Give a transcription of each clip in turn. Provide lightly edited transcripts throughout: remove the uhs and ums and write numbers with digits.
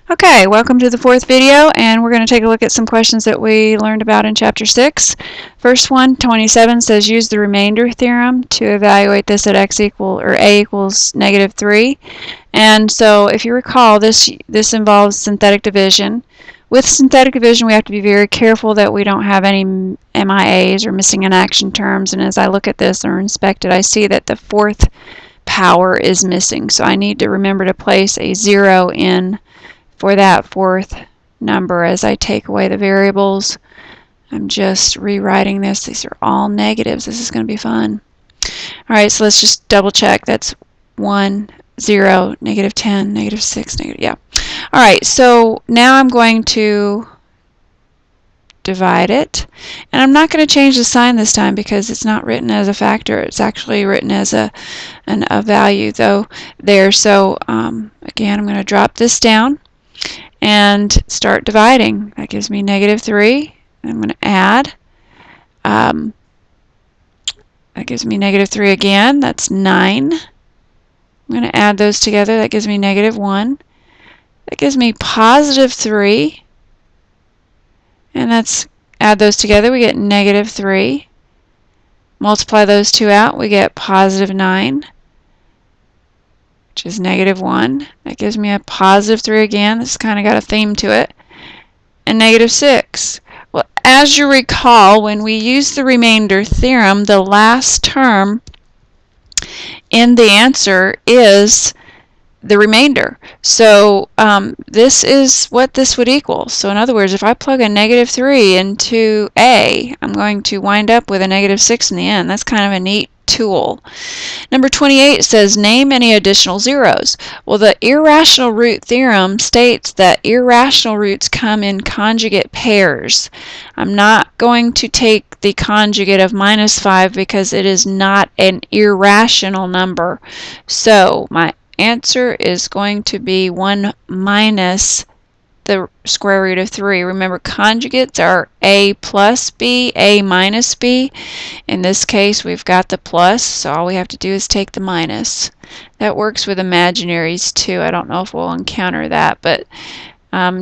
Okay, welcome to the fourth video, and we're going to take a look at some questions that we learned about in Chapter 6. First one, 27, says use the remainder theorem to evaluate this at a equals -3. And so if you recall, this involves synthetic division. With synthetic division, we have to be very careful that we don't have any MIAs or missing in action terms. And as I look at this or inspect it, I see that the fourth power is missing. So I need to remember to place a 0 in for that fourth number as I take away the variables. I'm just rewriting this. These are all negatives. This is going to be fun. Alright, so let's just double check. That's 1, 0, -10, -6, yeah. Alright, so now I'm going to divide it. And I'm not going to change the sign this time because it's not written as a factor. It's actually written as a value though there. So again, I'm going to drop this down and start dividing. That gives me -3. I'm going to add. That gives me -3 again. That's 9. I'm going to add those together. That gives me -1. That gives me +3. And that's add those together. We get -3. Multiply those two out. We get +9. Which is -1. That gives me a +3 again. This kind of got a theme to it. And -6. Well, as you recall, when we use the remainder theorem, the last term in the answer is the remainder. So this is what this would equal. So in other words, if I plug a -3 into A, I'm going to wind up with a -6 in the end. That's kind of a neat tool. Number 28 says name any additional zeros. Well, the irrational root theorem states that irrational roots come in conjugate pairs. I'm not going to take the conjugate of -5 because it is not an irrational number. So my answer is going to be 1 minus the square root of 3. Remember, conjugates are a plus b, a minus b. In this case, we've got the plus, so all we have to do is take the minus. That works with imaginaries too. I don't know if we'll encounter that, but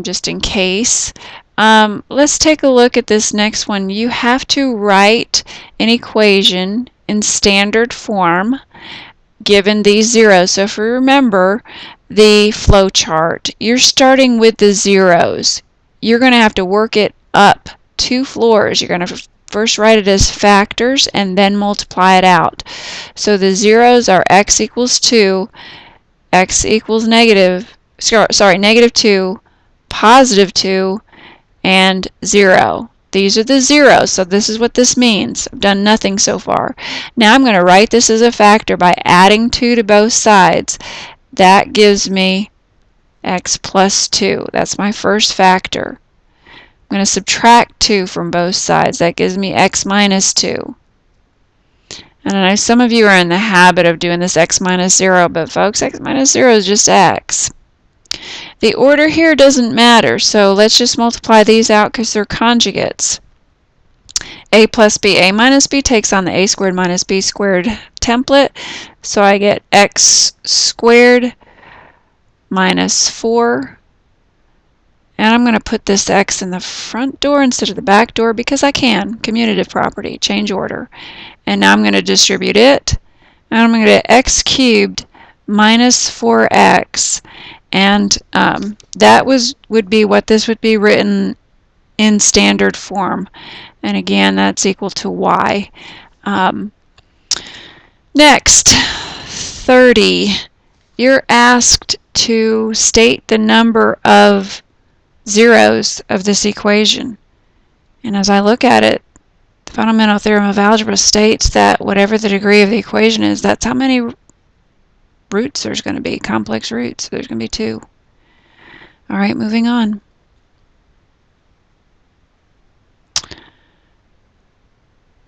just in case. Let's take a look at this next one. You have to write an equation in standard form given these zeros. So if we remember the flow chart, you're starting with the zeros. You're going to have to work it up 2 floors. You're going to first write it as factors and then multiply it out. So the zeros are x equals 2, x equals -2, +2, and 0. These are the zeros, so this is what this means. I've done nothing so far. Now I'm going to write this as a factor by adding 2 to both sides. That gives me x plus 2. That's my first factor. I'm going to subtract 2 from both sides. That gives me x minus 2. And I know some of you are in the habit of doing this x minus 0, but folks, x minus 0 is just x. The order here doesn't matter, so let's just multiply these out because they're conjugates. A plus b, a minus b takes on the a squared minus b squared template, so I get x squared minus 4. And I'm going to put this x in the front door instead of the back door because I can. Commutative property, change order. And now I'm going to distribute it. And I'm going to get x cubed minus 4x. And that would be what this would be written in standard form. And again, that's equal to y. Next, 30. You're asked to state the number of zeros of this equation. And as I look at it, the fundamental theorem of algebra states that whatever the degree of the equation is, that's how many roots there's going to be, complex roots. There's going to be 2. All right, moving on.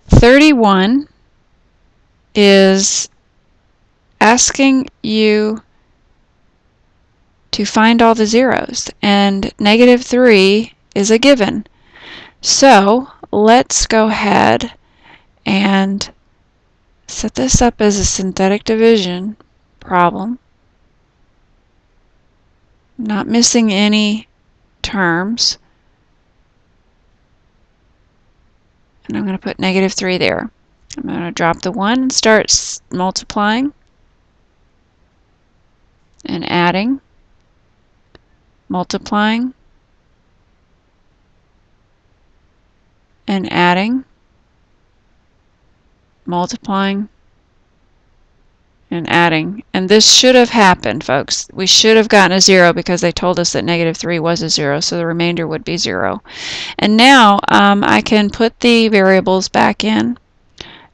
(31) is asking you to find all the zeros, and -3 is a given. So let's go ahead and set this up as a synthetic division problem. I'm not missing any terms. And I'm going to put negative 3 there. I'm going to drop the 1 and start multiplying and adding, multiplying and adding, multiplying and adding. And this should have happened, folks. We should have gotten a 0 because they told us that negative 3 was a 0, so the remainder would be 0. And now I can put the variables back in.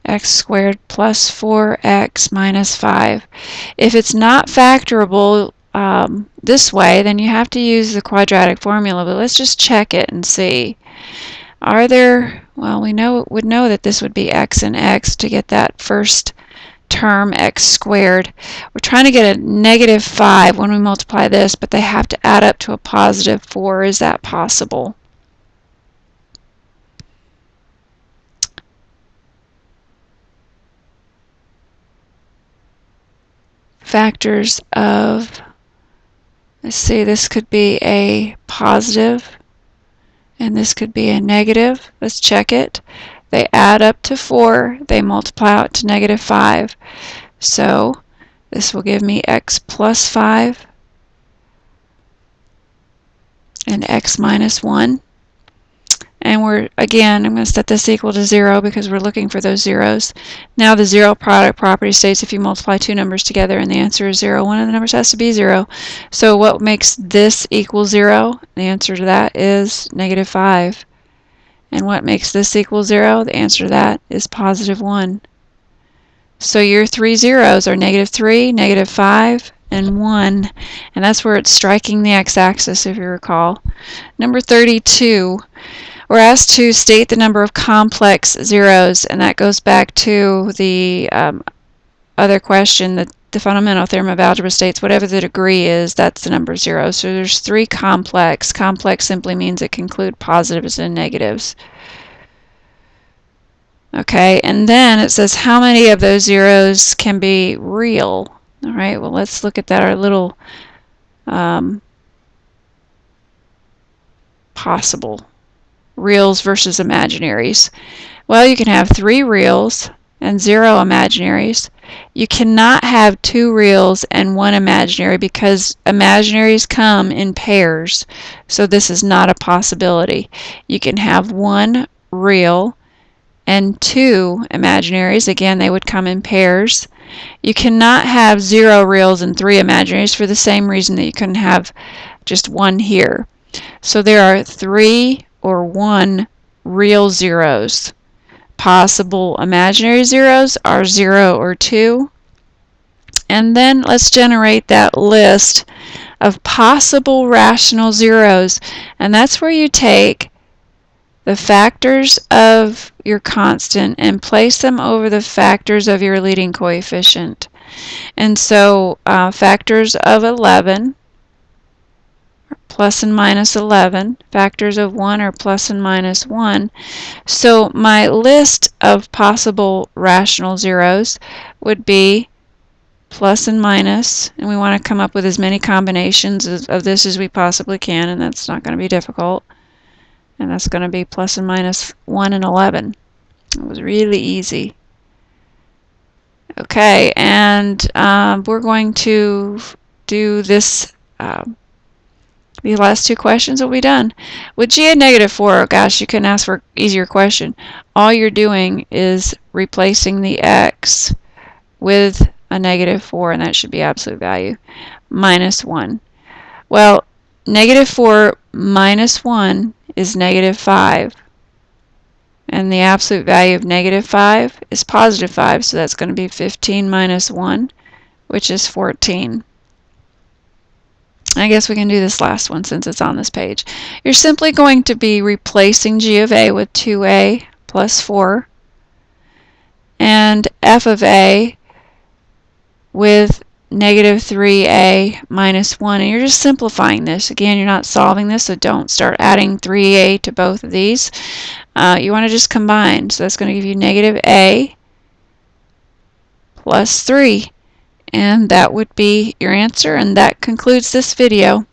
X squared plus 4x minus 5. If it's not factorable this way, then you have to use the quadratic formula, but let's just check it and see. Are there, well, we would know that this would be x and x to get that first term, x squared. We're trying to get a negative 5 when we multiply this, but they have to add up to a positive 4. Is that possible? Factors of, let's see, this could be a positive and this could be a negative. Let's check it. They add up to 4, they multiply out to negative 5. So this will give me x plus 5 and x minus 1. And I'm going to set this equal to 0 because we're looking for those zeros. Now the zero product property states if you multiply two numbers together and the answer is 0, one of the numbers has to be 0. So what makes this equal 0? The answer to that is negative 5. And what makes this equal 0? The answer to that is positive 1. So your three zeros are negative 3, negative 5, and 1. And that's where it's striking the x-axis, if you recall. Number 32. We're asked to state the number of complex zeros, and that goes back to the other question that the fundamental theorem of algebra states whatever the degree is, that's the number of zeros. So there's 3 complex. Complex simply means it can include positives and negatives. Okay, and then it says how many of those zeros can be real. All right, well, let's look at that, our little possible. Reals versus imaginaries. Well, you can have 3 reals and 0 imaginaries. You cannot have 2 reals and 1 imaginary because imaginaries come in pairs. So this is not a possibility. You can have 1 real and 2 imaginaries. Again, they would come in pairs. You cannot have 0 reals and 3 imaginaries for the same reason that you couldn't have just 1 here. So there are 3 or 1 real zeros. Possible imaginary zeros are 0 or 2. And then let's generate that list of possible rational zeros. And that's where you take the factors of your constant and place them over the factors of your leading coefficient. And so factors of 11 plus and minus 11. Factors of 1 are plus and minus 1. So my list of possible rational zeros would be plus and minus, and we want to come up with as many combinations of this as we possibly can, and that's not going to be difficult. And that's going to be plus and minus 1 and 11. It was really easy. Okay, and we're going to do this. The last 2 questions will be done. With g at negative 4, gosh, you couldn't ask for an easier question. All you're doing is replacing the x with a negative 4, and that should be absolute value, minus 1. Well, negative 4 minus 1 is negative 5. And the absolute value of negative 5 is positive 5, so that's going to be 15 minus 1, which is 14. I guess we can do this last one since it's on this page. You're simply going to be replacing g of a with 2a plus 4 and f of a with negative 3a minus 1. And you're just simplifying this. Again, you're not solving this, so don't start adding 3a to both of these. You want to just combine. So that's going to give you negative a plus 3. And that would be your answer, and that concludes this video.